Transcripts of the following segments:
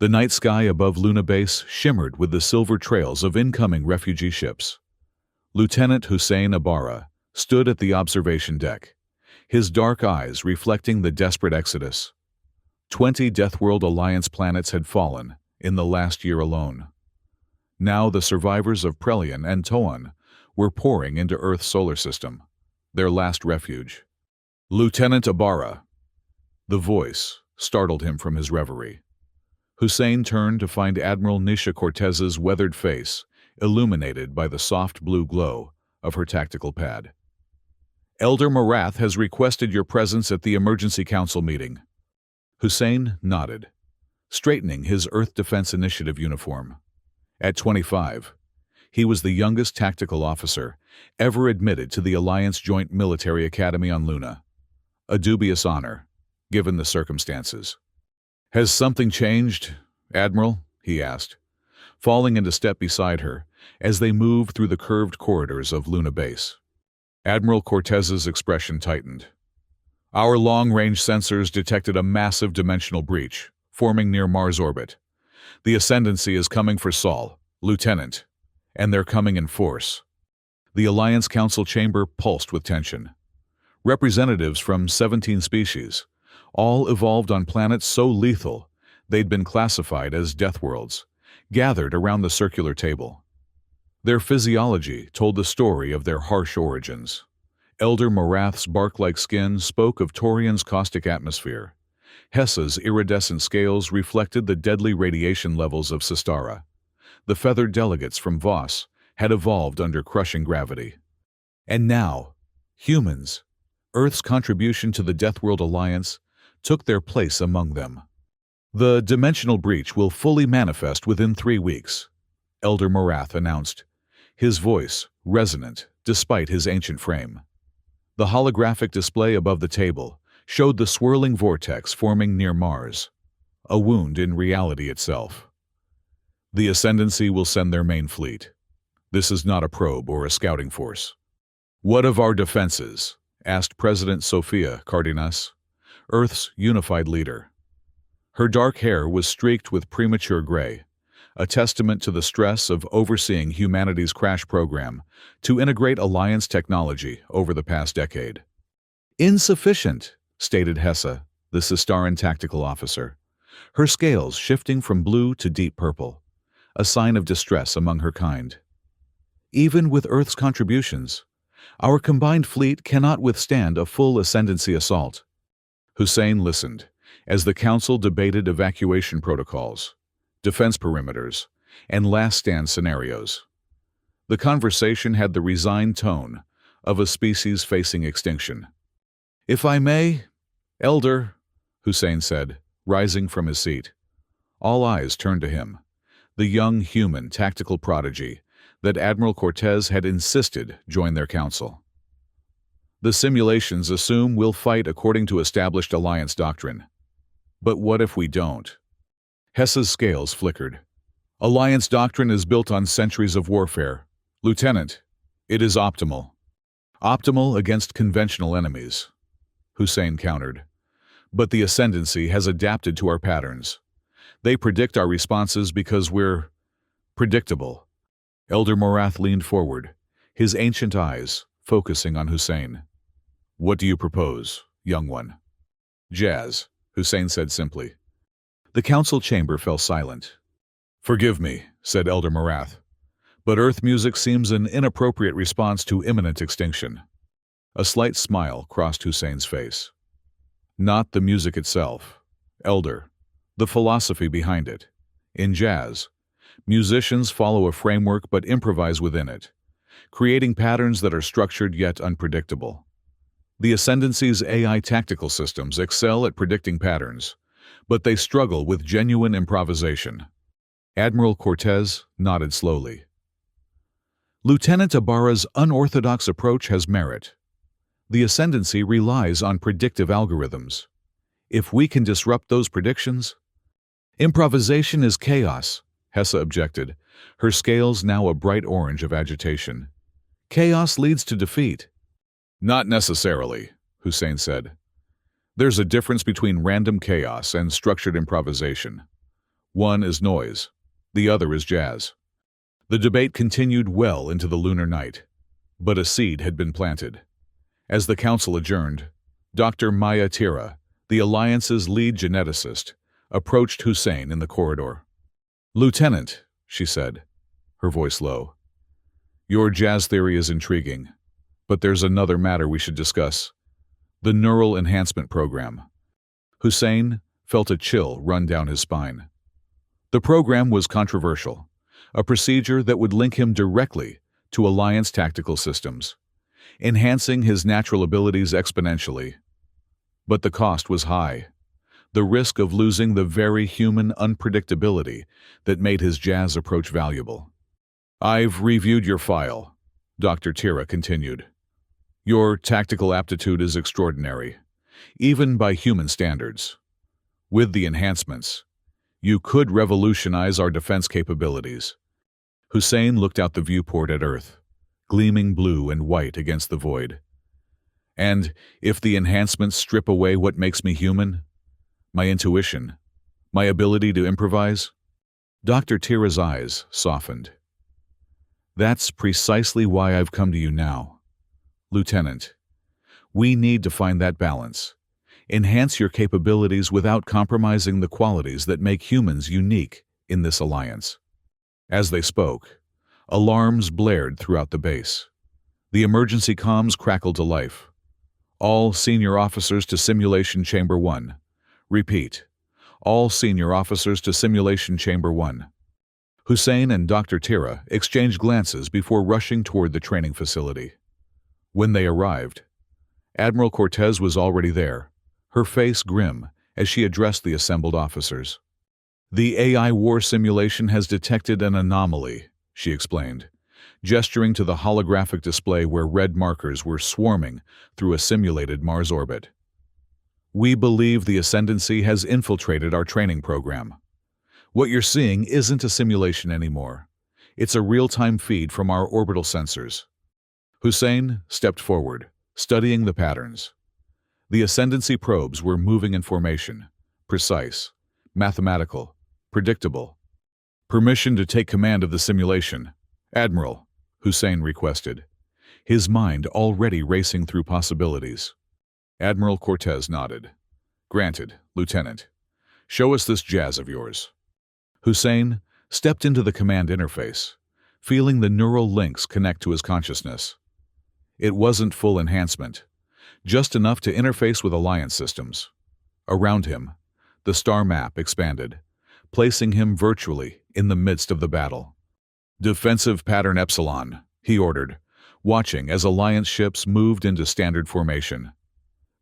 The night sky above Luna Base shimmered with the silver trails of incoming refugee ships. Lieutenant Hussein Ibarra stood at the observation deck, his dark eyes reflecting the desperate exodus. 20 Deathworld Alliance planets had fallen in the last year alone. Now the survivors of Prelian and Toan were pouring into Earth's solar system, their last refuge. Lieutenant Ibarra. The voice startled him from his reverie. Hussein turned to find Admiral Nisha Cortez's weathered face illuminated by the soft blue glow of her tactical pad. Elder Morath has requested your presence at the Emergency Council meeting. Hussein nodded, straightening his Earth Defense Initiative uniform. At 25, he was the youngest tactical officer ever admitted to the Alliance Joint Military Academy on Luna. A dubious honor, given the circumstances. "Has something changed, Admiral?" he asked, falling into step beside her as they moved through the curved corridors of Luna Base. Admiral Cortez's expression tightened. "Our long-range sensors detected a massive dimensional breach, forming near Mars orbit. The Ascendancy is coming for Sol, Lieutenant, and they're coming in force." The Alliance Council chamber pulsed with tension. Representatives from 17 species, all evolved on planets so lethal they'd been classified as Deathworlds, gathered around the circular table. Their physiology told the story of their harsh origins. Elder Morath's bark-like skin spoke of Torian's caustic atmosphere. Hessa's iridescent scales reflected the deadly radiation levels of Sistara. The feathered delegates from Voss had evolved under crushing gravity. And now, humans, Earth's contribution to the Deathworld Alliance, took their place among them. "The dimensional breach will fully manifest within 3 weeks," Elder Morath announced, his voice resonant despite his ancient frame. The holographic display above the table showed the swirling vortex forming near Mars, a wound in reality itself. "The Ascendancy will send their main fleet. This is not a probe or a scouting force." "What of our defenses?" asked President Sofia Cardenas, Earth's unified leader. Her dark hair was streaked with premature gray, a testament to the stress of overseeing humanity's crash program to integrate Alliance technology over the past decade. "Insufficient," stated Hessa, the Sistaran tactical officer, her scales shifting from blue to deep purple, a sign of distress among her kind. "Even with Earth's contributions, our combined fleet cannot withstand a full Ascendancy assault." Hussein listened as the Council debated evacuation protocols, defense perimeters, and last-stand scenarios. The conversation had the resigned tone of a species facing extinction. "If I may, Elder," Hussein said, rising from his seat. All eyes turned to him, the young human tactical prodigy that Admiral Cortez had insisted join their council. "The simulations assume we'll fight according to established Alliance doctrine. But what if we don't?" Hessa's scales flickered. "Alliance doctrine is built on centuries of warfare. Lieutenant, it is optimal. Optimal against conventional enemies," Hussein countered. "But the Ascendancy has adapted to our patterns. They predict our responses because we're predictable." Elder Morath leaned forward, his ancient eyes focusing on Hussein. "What do you propose, young one?" "Jazz," Hussein said simply. The council chamber fell silent. "Forgive me," said Elder Morath, "but Earth music seems an inappropriate response to imminent extinction." A slight smile crossed Hussein's face. "Not the music itself, Elder. The philosophy behind it. In jazz, musicians follow a framework but improvise within it, creating patterns that are structured yet unpredictable. The Ascendancy's AI tactical systems excel at predicting patterns, but they struggle with genuine improvisation." Admiral Cortez nodded slowly. "Lieutenant Ibarra's unorthodox approach has merit. The Ascendancy relies on predictive algorithms. If we can disrupt those predictions—" "Improvisation is chaos," Hessa objected, her scales now a bright orange of agitation. "Chaos leads to defeat." "Not necessarily," Hussein said. "There's a difference between random chaos and structured improvisation. One is noise, the other is jazz. The debate continued well into the lunar night, but a seed had been planted. As the council adjourned, Dr. Maya Tira, the Alliance's lead geneticist, approached Hussein in the corridor. "Lieutenant," she said, her voice low, "your jazz theory is intriguing, but there's another matter we should discuss. The neural enhancement program." Hussein felt a chill run down his spine. The program was controversial, a procedure that would link him directly to Alliance tactical systems, enhancing his natural abilities exponentially. But the cost was high, the risk of losing the very human unpredictability that made his jazz approach valuable. "I've reviewed your file," Dr. Tira continued. "Your tactical aptitude is extraordinary, even by human standards. With the enhancements, you could revolutionize our defense capabilities." Hussein looked out the viewport at Earth, gleaming blue and white against the void. "And if the enhancements strip away what makes me human? My intuition? My ability to improvise?" Dr. Tira's eyes softened. "That's precisely why I've come to you now. Lieutenant, we need to find that balance. Enhance your capabilities without compromising the qualities that make humans unique in this alliance." As they spoke, alarms blared throughout the base. The emergency comms crackled to life. "All senior officers to Simulation Chamber 1. Repeat. All senior officers to Simulation Chamber 1. Hussein and Dr. Tira exchanged glances before rushing toward the training facility. When they arrived, Admiral Cortez was already there, her face grim as she addressed the assembled officers. "The AI war simulation has detected an anomaly," she explained, gesturing to the holographic display where red markers were swarming through a simulated Mars orbit. "We believe the Ascendancy has infiltrated our training program. What you're seeing isn't a simulation anymore. It's a real-time feed from our orbital sensors." Hussein stepped forward, studying the patterns. The Ascendancy probes were moving in formation, precise, mathematical, predictable. "Permission to take command of the simulation, Admiral," Hussein requested, his mind already racing through possibilities. Admiral Cortez nodded. "Granted, Lieutenant. Show us this jazz of yours." Hussein stepped into the command interface, feeling the neural links connect to his consciousness. It wasn't full enhancement, just enough to interface with Alliance systems. Around him, the star map expanded, placing him virtually in the midst of the battle. "Defensive pattern Epsilon," he ordered, watching as Alliance ships moved into standard formation.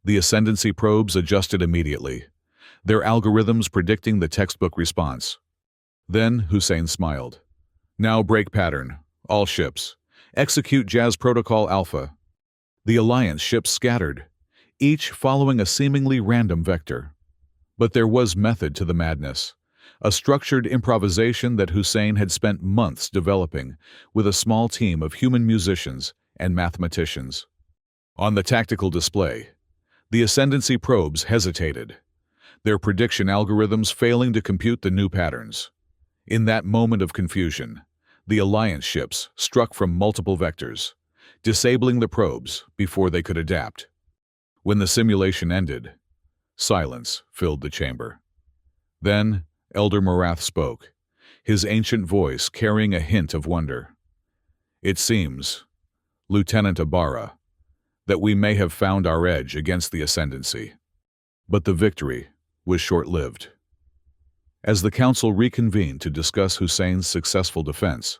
The Ascendancy probes adjusted immediately, their algorithms predicting the textbook response. Then Hussein smiled. "Now break pattern, all ships. Execute Jazz Protocol Alpha." The Alliance ships scattered, each following a seemingly random vector. But there was method to the madness, a structured improvisation that Hussein had spent months developing with a small team of human musicians and mathematicians. On the tactical display, the Ascendancy probes hesitated, their prediction algorithms failing to compute the new patterns. In that moment of confusion, the Alliance ships struck from multiple vectors, disabling the probes before they could adapt. When the simulation ended, silence filled the chamber. Then Elder Morath spoke, his ancient voice carrying a hint of wonder. "It seems, Lieutenant Ibarra, that we may have found our edge against the Ascendancy." But the victory was short-lived. As the Council reconvened to discuss Hussein's successful defense,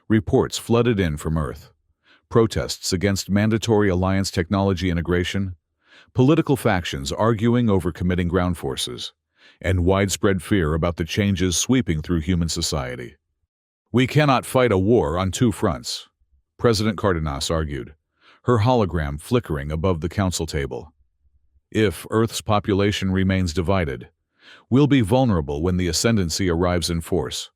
reports flooded in from Earth. Protests against mandatory Alliance technology integration, political factions arguing over committing ground forces, and widespread fear about the changes sweeping through human society. "We cannot fight a war on two fronts," President Cardenas argued, her hologram flickering above the council table. "If Earth's population remains divided, we'll be vulnerable when the Ascendancy arrives in force.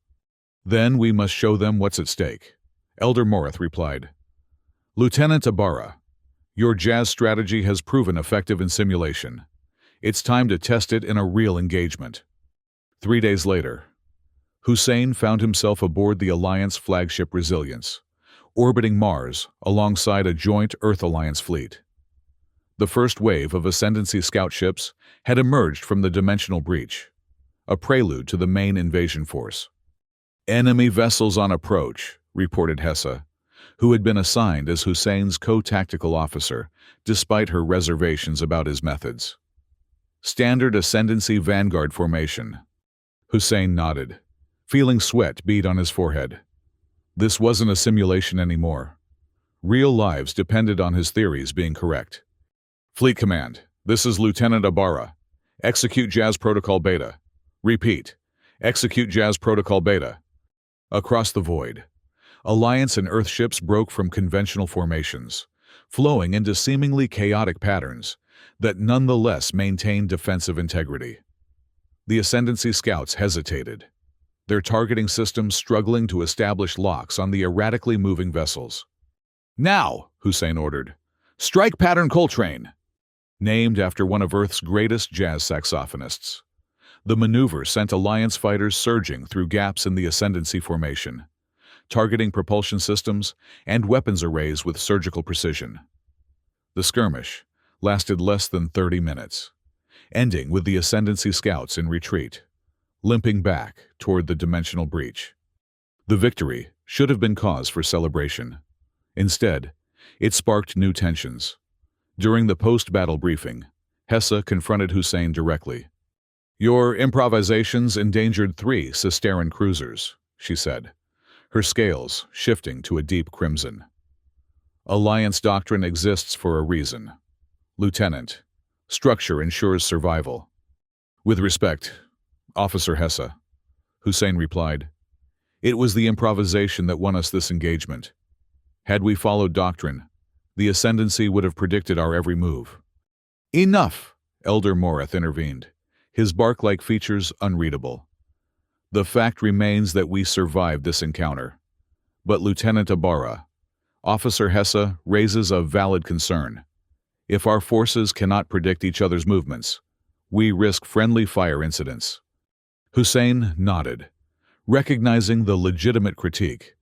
Then we must show them what's at stake," Elder Morath replied. "Lieutenant Ibarra, your jazz strategy has proven effective in simulation. It's time to test it in a real engagement." 3 days later, Hussein found himself aboard the Alliance flagship Resilience, orbiting Mars alongside a joint Earth Alliance fleet. The first wave of Ascendancy scout ships had emerged from the dimensional breach, a prelude to the main invasion force. "Enemy vessels on approach," reported Hessa, who had been assigned as Hussein's co-tactical officer, despite her reservations about his methods. "Standard Ascendancy Vanguard formation." Hussein nodded, feeling sweat bead on his forehead. This wasn't a simulation anymore. Real lives depended on his theories being correct. "Fleet Command, this is Lieutenant Ibarra. Execute Jazz Protocol Beta. Repeat, execute Jazz Protocol Beta." Across the void, Alliance and Earth ships broke from conventional formations, flowing into seemingly chaotic patterns that nonetheless maintained defensive integrity. The Ascendancy scouts hesitated, their targeting systems struggling to establish locks on the erratically moving vessels. "Now," Hussein ordered, "strike pattern Coltrane." Named after one of Earth's greatest jazz saxophonists, the maneuver sent Alliance fighters surging through gaps in the Ascendancy formation, targeting propulsion systems and weapons arrays with surgical precision. The skirmish lasted less than 30 minutes, ending with the Ascendancy scouts in retreat, limping back toward the dimensional breach. The victory should have been cause for celebration. Instead, it sparked new tensions. During the post-battle briefing, Hessa confronted Hussein directly. "Your improvisations endangered 3 Cisteran cruisers," she said, her scales shifting to a deep crimson. "Alliance doctrine exists for a reason. Lieutenant, structure ensures survival." "With respect, Officer Hessa," Hussein replied, "it was the improvisation that won us this engagement. Had we followed doctrine, the Ascendancy would have predicted our every move." "Enough," Elder Morath intervened, his bark-like features unreadable. "The fact remains that we survived this encounter. But Lieutenant Ibarra, Officer Hessa raises a valid concern. If our forces cannot predict each other's movements, we risk friendly fire incidents." Hussein nodded, recognizing the legitimate critique.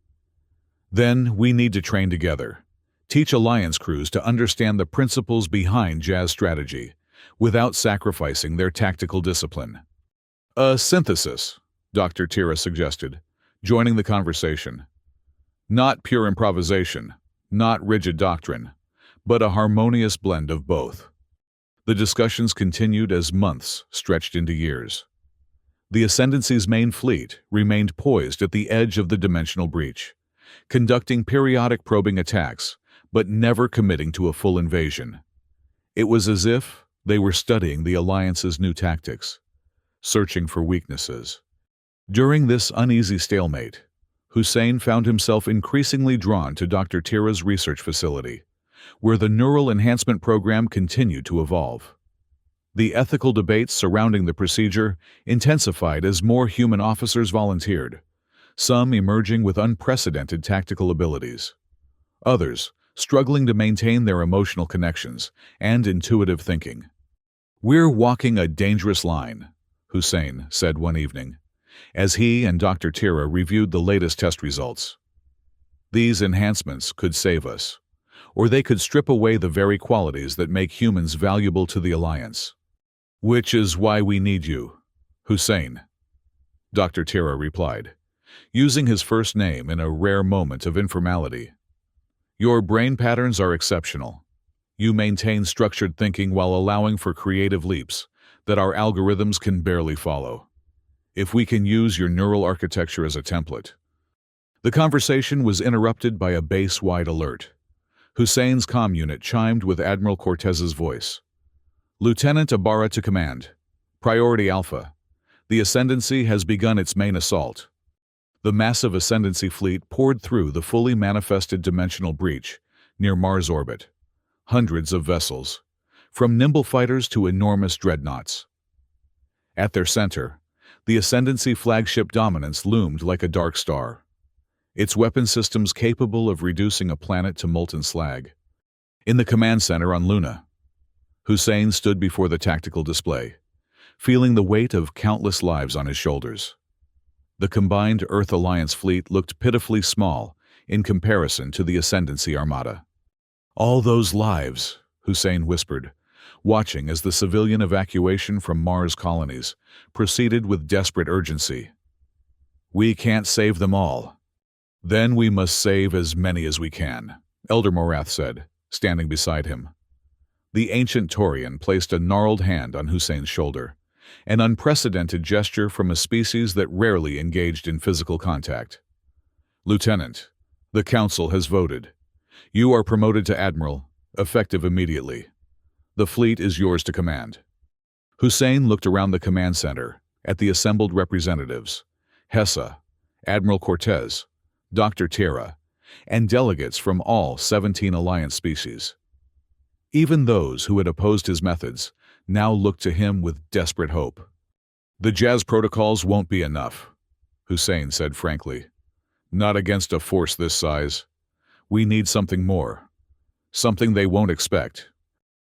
"Then we need to train together. Teach Alliance crews to understand the principles behind jazz strategy, without sacrificing their tactical discipline." "A synthesis," Dr. Tira suggested, joining the conversation. "Not pure improvisation, not rigid doctrine, but a harmonious blend of both." The discussions continued as months stretched into years. The Ascendancy's main fleet remained poised at the edge of the dimensional breach, conducting periodic probing attacks, but never committing to a full invasion. It was as if they were studying the Alliance's new tactics, searching for weaknesses. During this uneasy stalemate, Hussein found himself increasingly drawn to Dr. Tira's research facility, where the neural enhancement program continued to evolve. The ethical debates surrounding the procedure intensified as more human officers volunteered, some emerging with unprecedented tactical abilities, others struggling to maintain their emotional connections and intuitive thinking. "We're walking a dangerous line," Hussein said one evening, as he and Dr. Tira reviewed the latest test results. "These enhancements could save us, or they could strip away the very qualities that make humans valuable to the Alliance." "Which is why we need you, Hussein," Dr. Tira replied, using his first name in a rare moment of informality. "Your brain patterns are exceptional. You maintain structured thinking while allowing for creative leaps that our algorithms can barely follow. If we can use your neural architecture as a template." The conversation was interrupted by a base-wide alert. Hussein's comm unit chimed with Admiral Cortez's voice. "Lieutenant Ibarra to command. Priority Alpha. The Ascendancy has begun its main assault." The massive Ascendancy fleet poured through the fully manifested dimensional breach near Mars orbit. Hundreds of vessels, from nimble fighters to enormous dreadnoughts. At their center, the Ascendancy flagship Dominance loomed like a dark star, its weapon systems capable of reducing a planet to molten slag. In the command center on Luna, Hussein stood before the tactical display, feeling the weight of countless lives on his shoulders. The combined Earth Alliance fleet looked pitifully small in comparison to the Ascendancy Armada. "All those lives," Hussein whispered, watching as the civilian evacuation from Mars colonies proceeded with desperate urgency. "We can't save them all." "Then we must save as many as we can," Elder Morath said, standing beside him. The ancient Taurian placed a gnarled hand on Hussein's shoulder, an unprecedented gesture from a species that rarely engaged in physical contact. "Lieutenant, the Council has voted. You are promoted to Admiral, effective immediately. The fleet is yours to command." Hussein looked around the command center, at the assembled representatives, Hessa, Admiral Cortez, Dr. Tira, and delegates from all 17 Alliance species. Even those who had opposed his methods now looked to him with desperate hope. "The Jazz protocols won't be enough," Hussein said frankly. "Not against a force this size. We need something more. Something they won't expect."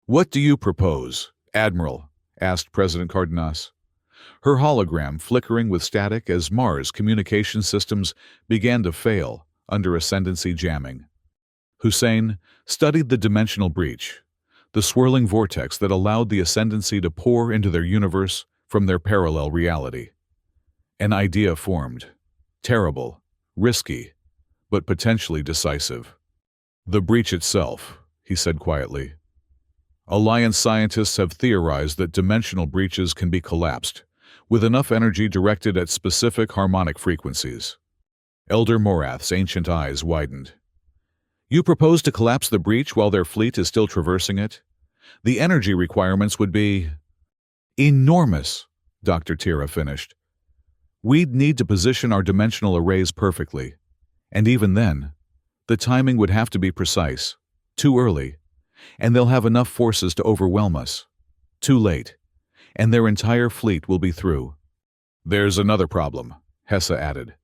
"What do you propose, Admiral?" asked President Cardenas, her hologram flickering with static as Mars communication systems began to fail under Ascendancy jamming. Hussein studied the dimensional breach, the swirling vortex that allowed the Ascendancy to pour into their universe from their parallel reality. An idea formed. Terrible, risky, but potentially decisive. "The breach itself," he said quietly. "Alliance scientists have theorized that dimensional breaches can be collapsed, with enough energy directed at specific harmonic frequencies." Elder Morath's ancient eyes widened. "You propose to collapse the breach while their fleet is still traversing it? The energy requirements would be enormous," Dr. Tira finished. "We'd need to position our dimensional arrays perfectly, and even then, the timing would have to be precise. Too early, and they'll have enough forces to overwhelm us. Too late, and their entire fleet will be through." "There's another problem," Hessa added,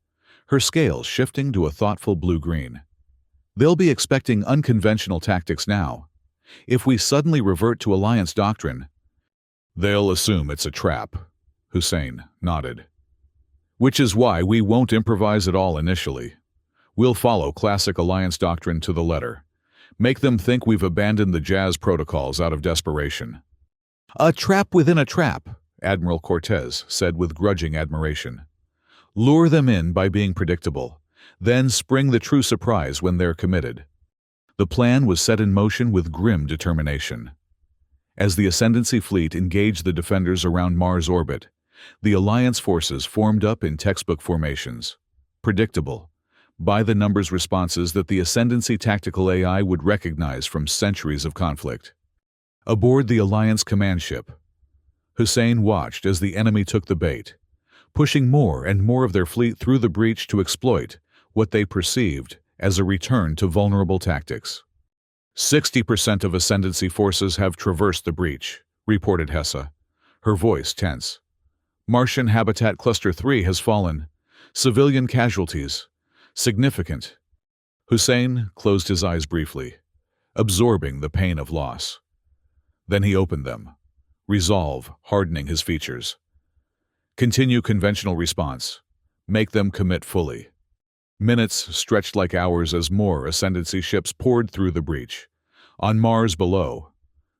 her scales shifting to a thoughtful blue-green. "They'll be expecting unconventional tactics now. If we suddenly revert to Alliance doctrine..." "They'll assume it's a trap," Hussein nodded. "Which is why we won't improvise at all initially. We'll follow classic Alliance doctrine to the letter. Make them think we've abandoned the Jazz protocols out of desperation." "A trap within a trap," Admiral Cortez said with grudging admiration. "Lure them in by being predictable, then spring the true surprise when they're committed." The plan was set in motion with grim determination. As the Ascendancy fleet engaged the defenders around Mars' orbit, the Alliance forces formed up in textbook formations. Predictable, by-the-numbers responses that the Ascendancy tactical AI would recognize from centuries of conflict. Aboard the Alliance command ship, Hussein watched as the enemy took the bait, pushing more and more of their fleet through the breach to exploit what they perceived as a return to vulnerable tactics. 60% of Ascendancy forces have traversed the breach, reported Hessa, her voice tense. "Martian Habitat Cluster 3 has fallen. Civilian casualties. Significant." Hussein closed his eyes briefly, absorbing the pain of loss. Then he opened them, resolve hardening his features. "Continue conventional response. Make them commit fully." Minutes stretched like hours as more Ascendancy ships poured through the breach. On Mars below,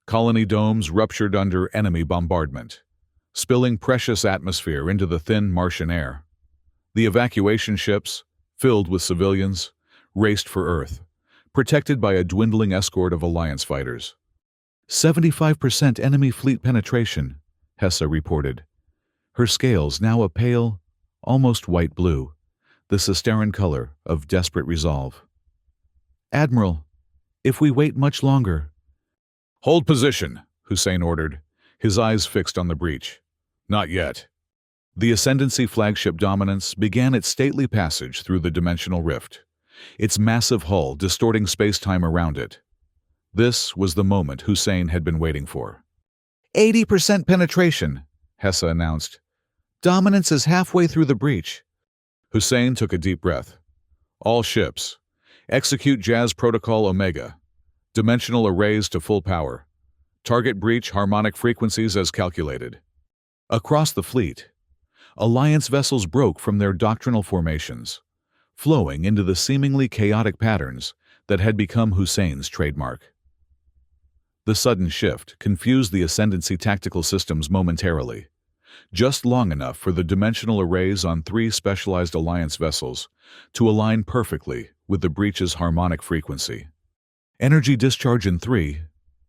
colony domes ruptured under enemy bombardment, spilling precious atmosphere into the thin Martian air. The evacuation ships, filled with civilians, raced for Earth, protected by a dwindling escort of Alliance fighters. 75% enemy fleet penetration, Hessa reported, her scales now a pale, almost white blue, the Cisteran color of desperate resolve. "Admiral, if we wait much longer..." "Hold position," Hussein ordered, his eyes fixed on the breach. "Not yet." The Ascendancy flagship Dominance began its stately passage through the dimensional rift, its massive hull distorting space-time around it. This was the moment Hussein had been waiting for. 80% penetration, Hessa announced. "Dominance is halfway through the breach." Hussein took a deep breath. "All ships, execute Jazz Protocol Omega. Dimensional arrays to full power. Target breach harmonic frequencies as calculated." Across the fleet, Alliance vessels broke from their doctrinal formations, flowing into the seemingly chaotic patterns that had become Hussein's trademark. The sudden shift confused the Ascendancy tactical systems momentarily, just long enough for the dimensional arrays on 3 specialized Alliance vessels to align perfectly with the breach's harmonic frequency. Energy discharge in 3,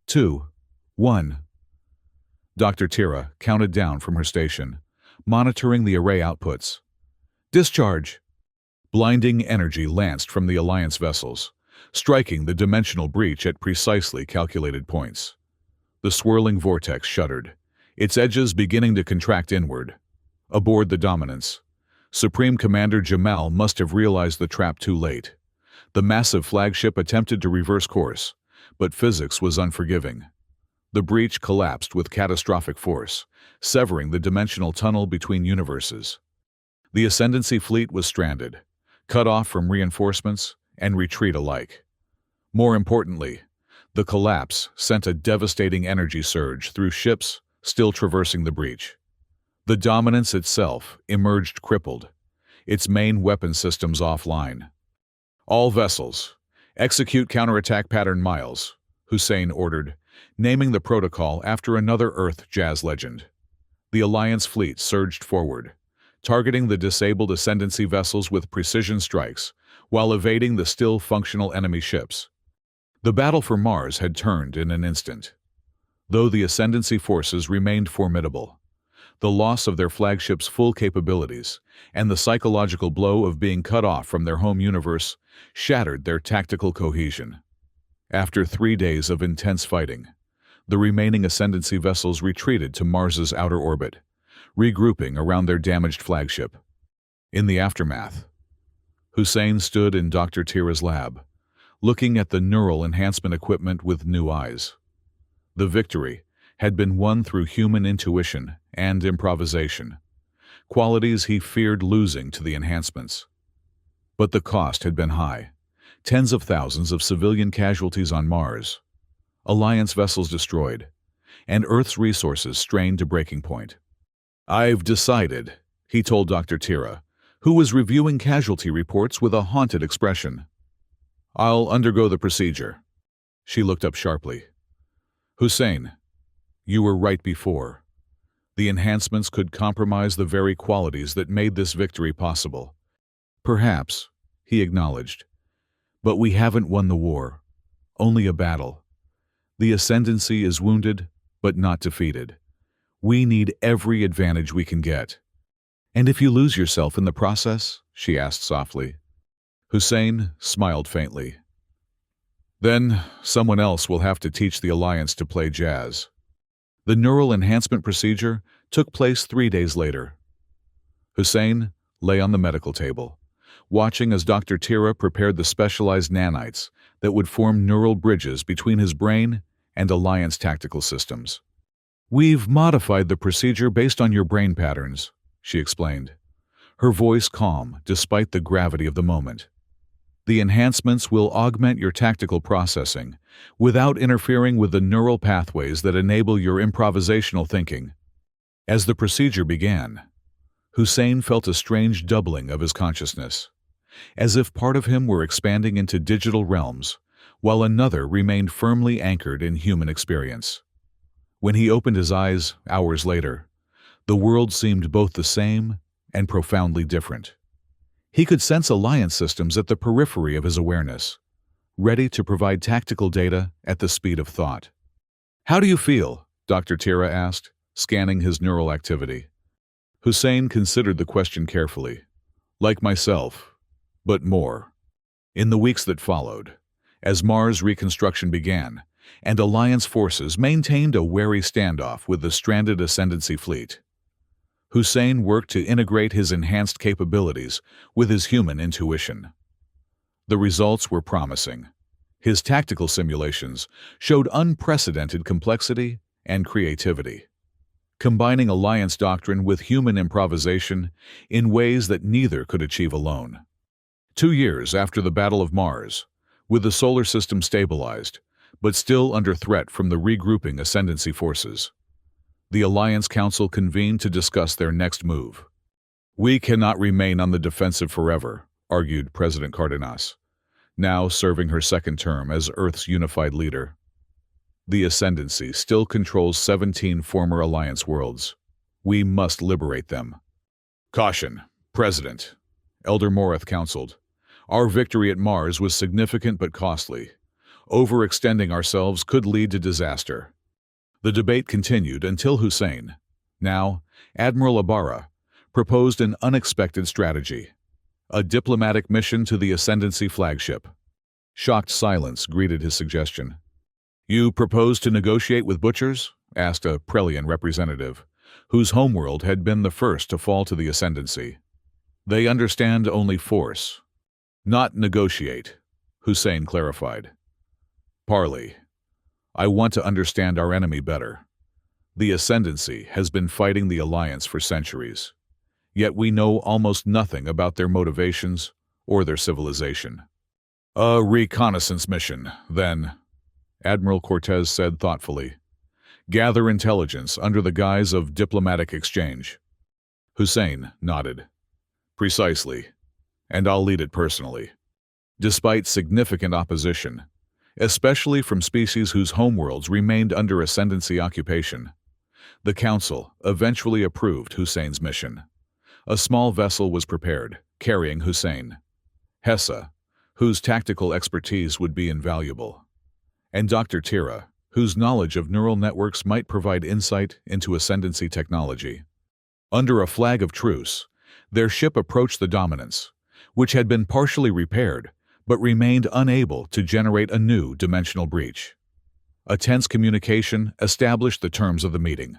2, 1. Dr. Tira counted down from her station, monitoring the array outputs. Discharge! Blinding energy lanced from the Alliance vessels, striking the dimensional breach at precisely calculated points. The swirling vortex shuddered, its edges beginning to contract inward. Aboard the Dominance, Supreme Commander Jamal must have realized the trap too late. The massive flagship attempted to reverse course, but physics was unforgiving. The breach collapsed with catastrophic force, severing the dimensional tunnel between universes. The Ascendancy fleet was stranded, cut off from reinforcements and retreat alike. More importantly, the collapse sent a devastating energy surge through ships still traversing the breach. The Dominance itself emerged crippled, its main weapon systems offline. All vessels, execute counterattack pattern Miles, Hussein ordered, naming the protocol after another Earth jazz legend. The Alliance fleet surged forward, targeting the disabled Ascendancy vessels with precision strikes while evading the still functional enemy ships. The battle for Mars had turned in an instant. Though the Ascendancy forces remained formidable, the loss of their flagship's full capabilities and the psychological blow of being cut off from their home universe shattered their tactical cohesion. After 3 days of intense fighting, the remaining Ascendancy vessels retreated to Mars's outer orbit, regrouping around their damaged flagship. In the aftermath, Hussein stood in Dr. Tira's lab, looking at the neural enhancement equipment with new eyes. The victory had been won through human intuition and improvisation, qualities he feared losing to the enhancements. But the cost had been high. Tens of thousands of civilian casualties on Mars, Alliance vessels destroyed, and Earth's resources strained to breaking point. "I've decided," he told Dr. Tira, who was reviewing casualty reports with a haunted expression. "I'll undergo the procedure." She looked up sharply. "Hussein, you were right before. The enhancements could compromise the very qualities that made this victory possible." "Perhaps," he acknowledged. "But we haven't won the war, only a battle. The Ascendancy is wounded, but not defeated. We need every advantage we can get." "And if you lose yourself in the process?" she asked softly. Hussein smiled faintly. "Then someone else will have to teach the Alliance to play jazz." The neural enhancement procedure took place 3 days later. Hussein lay on the medical table, watching as Dr. Tira prepared the specialized nanites that would form neural bridges between his brain and Alliance tactical systems. "We've modified the procedure based on your brain patterns," she explained, her voice calm despite the gravity of the moment. "The enhancements will augment your tactical processing without interfering with the neural pathways that enable your improvisational thinking." As the procedure began, Hussein felt a strange doubling of his consciousness, as if part of him were expanding into digital realms, while another remained firmly anchored in human experience. When he opened his eyes hours later, the world seemed both the same and profoundly different. He could sense Alliance systems at the periphery of his awareness, ready to provide tactical data at the speed of thought. "How do you feel?" Dr. Tira asked, scanning his neural activity. Hussein considered the question carefully. "Like myself, but more." In the weeks that followed, as Mars reconstruction began, and Alliance forces maintained a wary standoff with the stranded Ascendancy fleet, Hussein worked to integrate his enhanced capabilities with his human intuition. The results were promising. His tactical simulations showed unprecedented complexity and creativity, combining Alliance doctrine with human improvisation in ways that neither could achieve alone. 2 years after the Battle of Mars, with the solar system stabilized, but still under threat from the regrouping Ascendancy forces, the Alliance Council convened to discuss their next move. We cannot remain on the defensive forever, argued President Cardenas, now serving her second term as Earth's unified leader. The Ascendancy still controls 17 former Alliance worlds. We must liberate them. Caution, President, Elder Morath counseled. Our victory at Mars was significant but costly. Overextending ourselves could lead to disaster. The debate continued until Hussein, now Admiral Ibarra, proposed an unexpected strategy: a diplomatic mission to the Ascendancy flagship. Shocked silence greeted his suggestion. "You propose to negotiate with butchers?" asked a Prelian representative, whose homeworld had been the first to fall to the Ascendancy. "They understand only force, not negotiate," Hussein clarified. "Parley. I want to understand our enemy better. The Ascendancy has been fighting the Alliance for centuries, yet we know almost nothing about their motivations or their civilization." "A reconnaissance mission, then," Admiral Cortez said thoughtfully. "Gather intelligence under the guise of diplomatic exchange." Hussein nodded. "Precisely, and I'll lead it personally." Despite significant opposition, especially from species whose homeworlds remained under Ascendancy occupation, the Council eventually approved Hussein's mission. A small vessel was prepared, carrying Hussein, Hessa, whose tactical expertise would be invaluable, and Dr. Tira, whose knowledge of neural networks might provide insight into Ascendancy technology. Under a flag of truce, their ship approached the Dominance, which had been partially repaired but remained unable to generate a new dimensional breach. A tense communication established the terms of the meeting.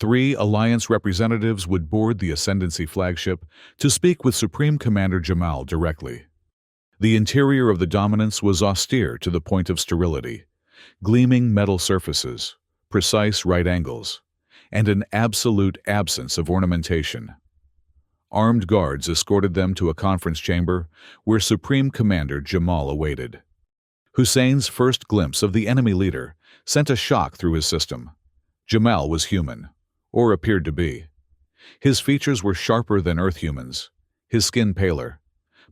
3 Alliance representatives would board the Ascendancy flagship to speak with Supreme Commander Jamal directly. The interior of the Dominance was austere to the point of sterility, gleaming metal surfaces, precise right angles, and an absolute absence of ornamentation. Armed guards escorted them to a conference chamber where Supreme Commander Jamal awaited. Hussein's first glimpse of the enemy leader sent a shock through his system. Jamal was human, or appeared to be. His features were sharper than Earth humans, his skin paler,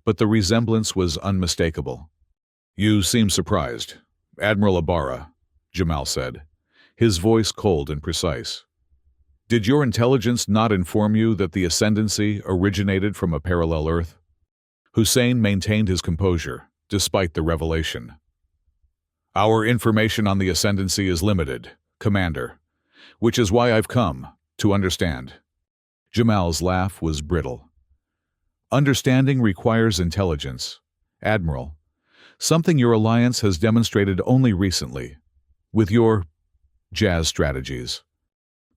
but the resemblance was unmistakable. "You seem surprised, Admiral Ibarra," Jamal said, his voice cold and precise. "Did your intelligence not inform you that the Ascendancy originated from a parallel Earth?" Hussein maintained his composure, despite the revelation. "Our information on the Ascendancy is limited, Commander, which is why I've come, to understand." Jamal's laugh was brittle. "Understanding requires intelligence, Admiral, something your alliance has demonstrated only recently, with your jazz strategies."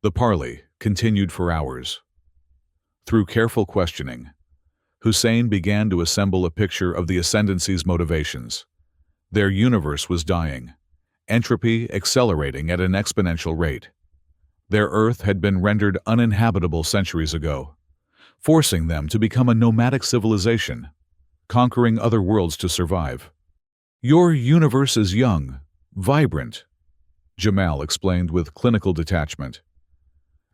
The parley continued for hours. Through careful questioning, Hussein began to assemble a picture of the Ascendancy's motivations. Their universe was dying, entropy accelerating at an exponential rate. Their Earth had been rendered uninhabitable centuries ago, forcing them to become a nomadic civilization, conquering other worlds to survive. "Your universe is young, vibrant," Jamal explained with clinical detachment.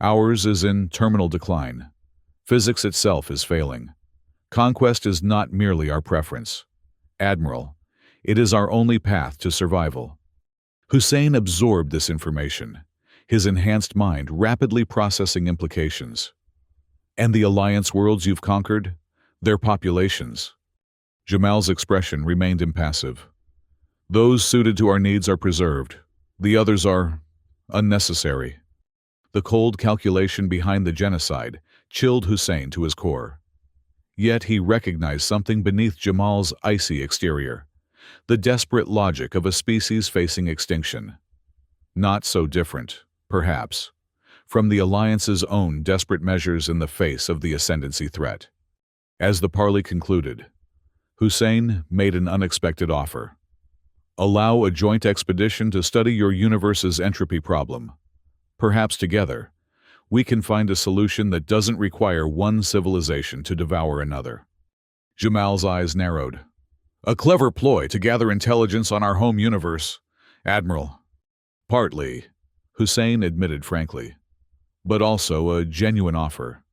"Ours is in terminal decline. Physics itself is failing. Conquest is not merely our preference. Admiral, it is our only path to survival." Hussein absorbed this information, his enhanced mind rapidly processing implications. "And the Alliance worlds you've conquered? Their populations?" Jamal's expression remained impassive. "Those suited to our needs are preserved. The others are unnecessary." The cold calculation behind the genocide chilled Hussein to his core. Yet he recognized something beneath Jamal's icy exterior, the desperate logic of a species facing extinction. Not so different, perhaps, from the Alliance's own desperate measures in the face of the Ascendancy threat. As the parley concluded, Hussein made an unexpected offer. "Allow a joint expedition to study your universe's entropy problem. Perhaps together, we can find a solution that doesn't require one civilization to devour another." Jamal's eyes narrowed. "A clever ploy to gather intelligence on our home universe, Admiral." "Partly," Hussein admitted frankly, "but also a genuine offer.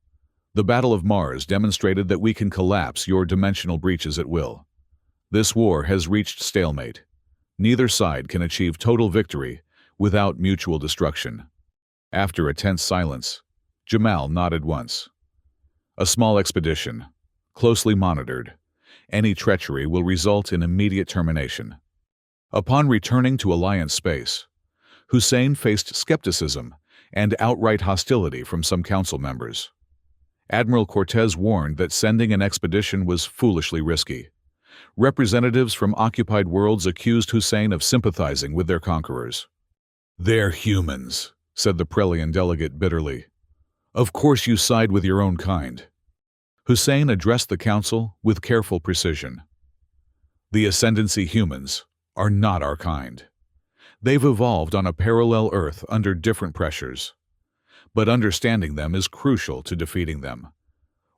The Battle of Mars demonstrated that we can collapse your dimensional breaches at will. This war has reached stalemate. Neither side can achieve total victory without mutual destruction. After a tense silence, Jamal nodded once. A small expedition, closely monitored. Any treachery will result in immediate termination. Upon returning to Alliance space, Hussein faced skepticism and outright hostility from some council members. Admiral Cortez warned that sending an expedition was foolishly risky. Representatives from occupied worlds accused Hussein of sympathizing with their conquerors. "They're humans," said the Prelian delegate bitterly. "Of course you side with your own kind." Hussein addressed the council with careful precision. "The Ascendancy humans are not our kind. They've evolved on a parallel Earth under different pressures. But understanding them is crucial to defeating them,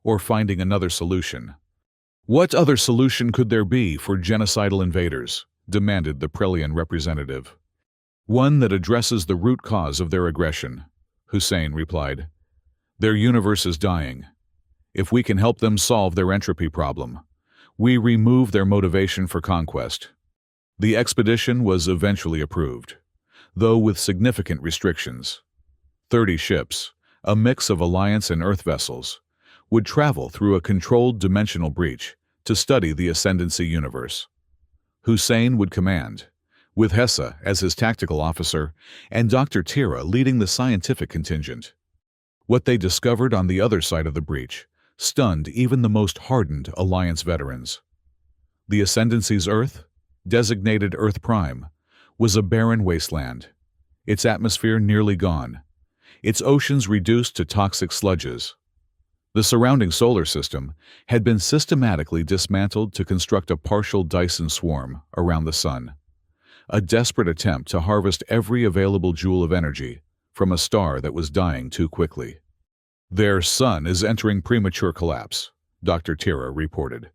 or finding another solution." "What other solution could there be for genocidal invaders?" demanded the Prelian representative. "One that addresses the root cause of their aggression," Hussein replied. "Their universe is dying. If we can help them solve their entropy problem, we remove their motivation for conquest." The expedition was eventually approved, though with significant restrictions. 30 ships, a mix of Alliance and Earth vessels, would travel through a controlled dimensional breach to study the Ascendancy universe. Hussein would command, with Hessa as his tactical officer and Dr. Tira leading the scientific contingent. What they discovered on the other side of the breach stunned even the most hardened Alliance veterans. The Ascendancy's Earth, designated Earth Prime, was a barren wasteland, its atmosphere nearly gone, its oceans reduced to toxic sludges. The surrounding solar system had been systematically dismantled to construct a partial Dyson swarm around the Sun, a desperate attempt to harvest every available joule of energy from a star that was dying too quickly. "Their sun is entering premature collapse," Dr. Tira reported,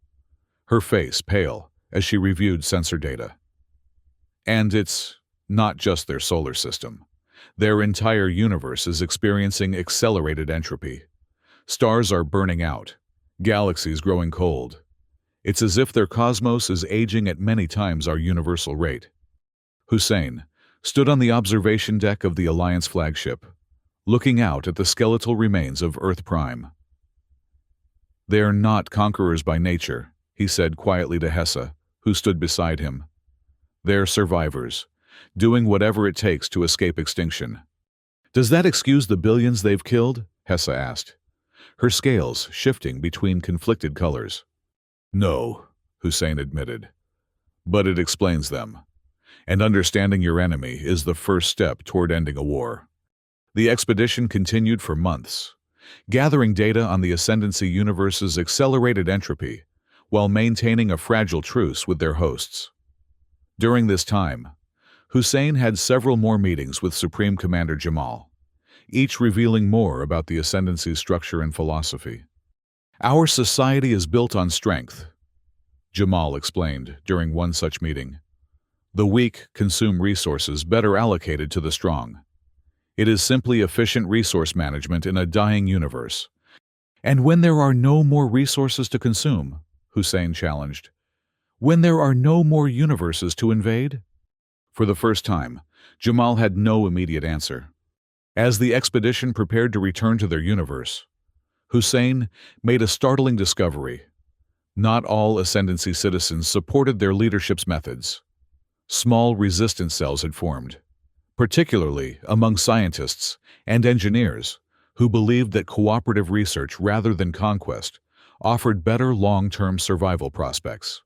her face pale as she reviewed sensor data. "And it's not just their solar system. Their entire universe is experiencing accelerated entropy. Stars are burning out, galaxies growing cold. It's as if their cosmos is aging at many times our universal rate." Hussein stood on the observation deck of the Alliance flagship, looking out at the skeletal remains of Earth Prime. "They are not conquerors by nature," he said quietly to Hessa, who stood beside him. "They're survivors, doing whatever it takes to escape extinction." "Does that excuse the billions they've killed?" Hessa asked, her scales shifting between conflicted colors. "No," Hussein admitted, "but it explains them. And understanding your enemy is the first step toward ending a war." The expedition continued for months, gathering data on the Ascendancy universe's accelerated entropy while maintaining a fragile truce with their hosts. During this time, Hussein had several more meetings with Supreme Commander Jamal, each revealing more about the Ascendancy's structure and philosophy. "Our society is built on strength," Jamal explained during one such meeting. "The weak consume resources better allocated to the strong. It is simply efficient resource management in a dying universe." "And when there are no more resources to consume," Hussein challenged, "when there are no more universes to invade?" For the first time, Jamal had no immediate answer. As the expedition prepared to return to their universe, Hussein made a startling discovery. Not all Ascendancy citizens supported their leadership's methods. Small resistance cells had formed, particularly among scientists and engineers who believed that cooperative research rather than conquest offered better long-term survival prospects.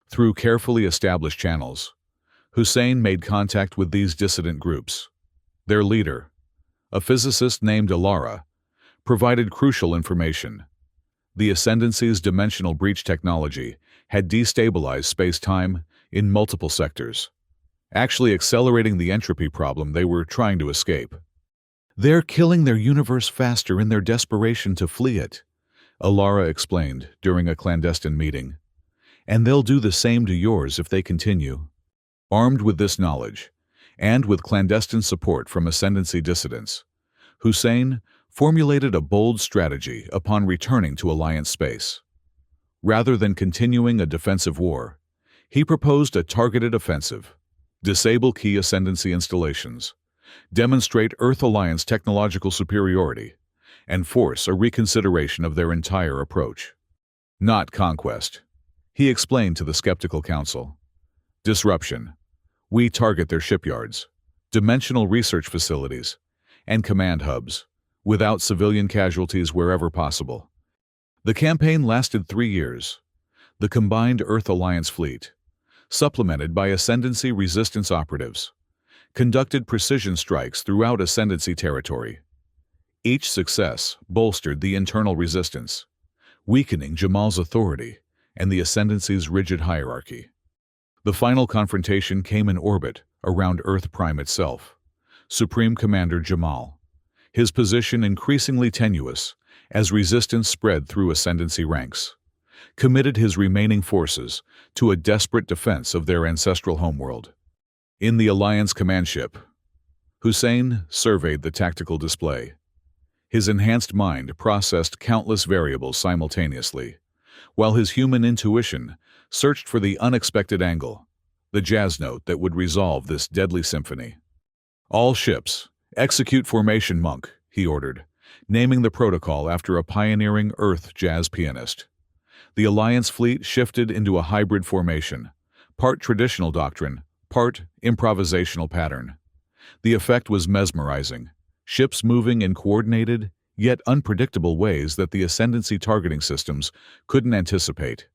Through carefully established channels, Hussein made contact with these dissident groups. Their leader, a physicist named Alara, provided crucial information. The Ascendancy's dimensional breach technology had destabilized space-time in multiple sectors, actually accelerating the entropy problem they were trying to escape. "They're killing their universe faster in their desperation to flee it," Alara explained during a clandestine meeting. "And they'll do the same to yours if they continue." Armed with this knowledge, and with clandestine support from Ascendancy dissidents, Hussein formulated a bold strategy upon returning to Alliance space. Rather than continuing a defensive war, he proposed a targeted offensive, disable key ascendancy installations, demonstrate Earth Alliance technological superiority, and force a reconsideration of their entire approach. Not conquest, he explained to the skeptical council. Disruption. We target their shipyards, dimensional research facilities, and command hubs, without civilian casualties wherever possible. The campaign lasted 3 years. The combined Earth Alliance fleet, supplemented by Ascendancy resistance operatives, conducted precision strikes throughout Ascendancy territory. Each success bolstered the internal resistance, weakening Jamal's authority and the Ascendancy's rigid hierarchy. The final confrontation came in orbit around Earth Prime itself. Supreme Commander Jamal, his position increasingly tenuous as resistance spread through Ascendancy ranks, committed his remaining forces to a desperate defense of their ancestral homeworld. In the Alliance command ship, Hussein surveyed the tactical display. His enhanced mind processed countless variables simultaneously, while his human intuition searched for the unexpected angle, the jazz note that would resolve this deadly symphony. All ships, execute formation monk, he ordered, naming the protocol after a pioneering Earth jazz pianist. The Alliance fleet shifted into a hybrid formation, part traditional doctrine, part improvisational pattern. The effect was mesmerizing, ships moving in coordinated, yet unpredictable ways that the Ascendancy targeting systems couldn't anticipate.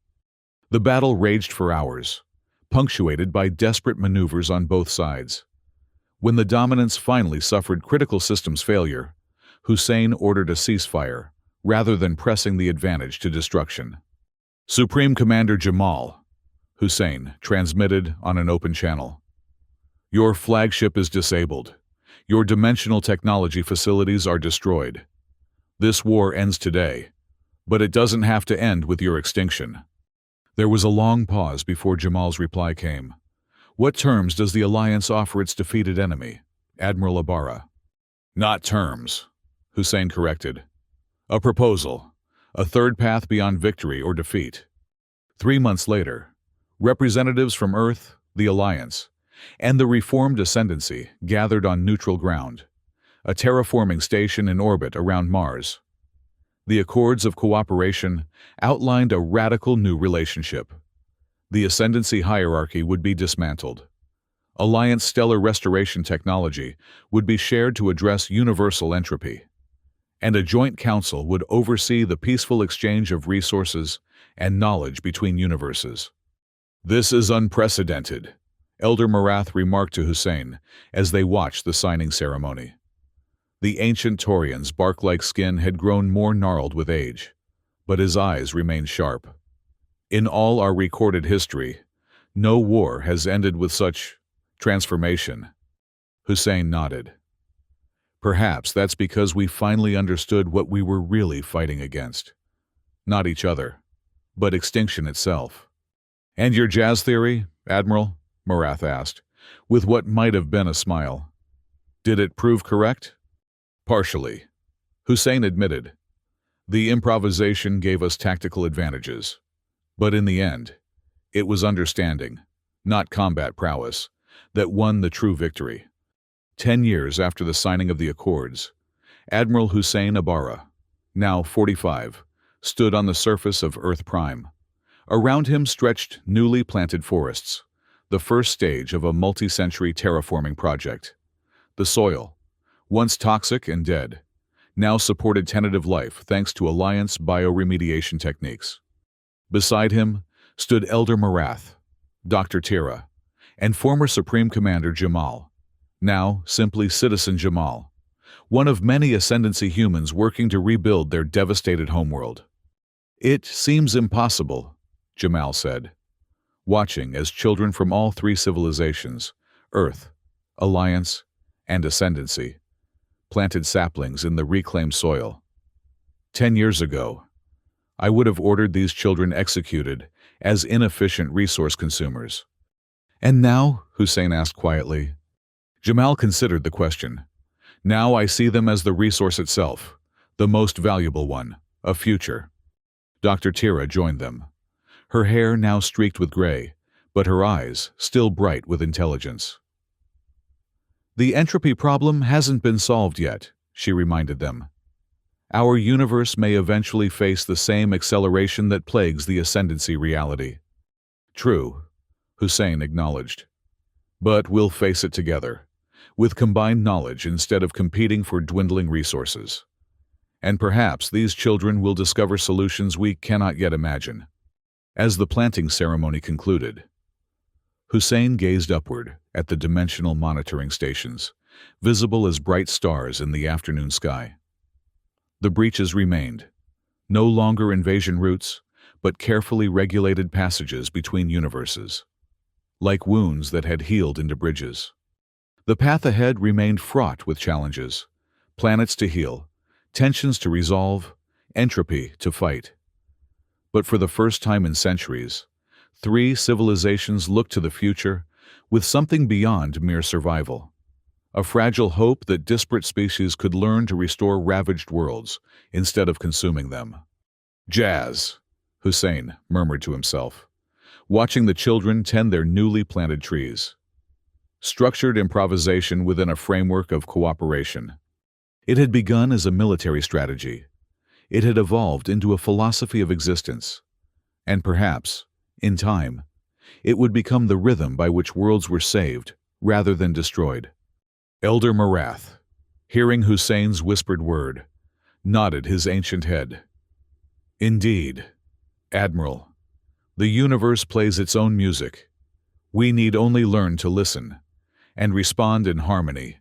The battle raged for hours, punctuated by desperate maneuvers on both sides. When the Dominants finally suffered critical systems failure, Hussein ordered a ceasefire, rather than pressing the advantage to destruction. Supreme Commander Jamal, Hussein transmitted on an open channel. Your flagship is disabled. Your dimensional technology facilities are destroyed. This war ends today, but it doesn't have to end with your extinction. There was a long pause before Jamal's reply came. What terms does the Alliance offer its defeated enemy, Admiral Ibarra? Not terms, Hussein corrected. A proposal, a third path beyond victory or defeat. 3 months later, representatives from Earth, the Alliance, and the reformed Ascendancy gathered on neutral ground, a terraforming station in orbit around Mars. The Accords of Cooperation outlined a radical new relationship. The Ascendancy hierarchy would be dismantled. Alliance stellar restoration technology would be shared to address universal entropy, and a joint council would oversee the peaceful exchange of resources and knowledge between universes. This is unprecedented, Elder Marath remarked to Hussein as they watched the signing ceremony. The ancient Taurian's bark-like skin had grown more gnarled with age, but his eyes remained sharp. In all our recorded history, no war has ended with such transformation. Hussein nodded. Perhaps that's because we finally understood what we were really fighting against. Not each other, but extinction itself. And your jazz theory, Admiral? Marath asked, with what might have been a smile. Did it prove correct? Partially, Hussein admitted. The improvisation gave us tactical advantages. But in the end, it was understanding, not combat prowess, that won the true victory. 10 years after the signing of the Accords, Admiral Hussein Ibarra, now 45, stood on the surface of Earth Prime. Around him stretched newly planted forests, the first stage of a multi-century terraforming project. The soil, once toxic and dead, now supported tentative life thanks to Alliance bioremediation techniques. Beside him stood Elder Marath, Dr. Tira, and former Supreme Commander Jamal, now simply Citizen Jamal, one of many Ascendancy humans working to rebuild their devastated homeworld. It seems impossible, Jamal said, watching as children from all 3 civilizations, Earth, Alliance, and Ascendancy, planted saplings in the reclaimed soil. 10 years ago, I would have ordered these children executed as inefficient resource consumers. And now, Hussein asked quietly. Jamal considered the question. Now I see them as the resource itself, The most valuable one, a future. Dr. Tira joined them. Her hair now streaked with gray, but her eyes still bright with intelligence. The entropy problem hasn't been solved yet, she reminded them. Our universe may eventually face the same acceleration that plagues the ascendancy reality. True, Hussein acknowledged. But we'll face it together, with combined knowledge instead of competing for dwindling resources. And perhaps these children will discover solutions we cannot yet imagine. As the planting ceremony concluded, Hussein gazed upward at the dimensional monitoring stations, visible as bright stars in the afternoon sky. The breaches remained, no longer invasion routes, but carefully regulated passages between universes, like wounds that had healed into bridges. The path ahead remained fraught with challenges, planets to heal, tensions to resolve, entropy to fight. But for the first time in centuries, 3 civilizations looked to the future with something beyond mere survival. A fragile hope that disparate species could learn to restore ravaged worlds instead of consuming them. Jazz, Hussein murmured to himself, watching the children tend their newly planted trees. Structured improvisation within a framework of cooperation. It had begun as a military strategy. It had evolved into a philosophy of existence. And perhaps, in time, it would become the rhythm by which worlds were saved rather than destroyed. Elder Marath, hearing Hussein's whispered word, nodded his ancient head. Indeed, Admiral, the universe plays its own music. We need only learn to listen and respond in harmony.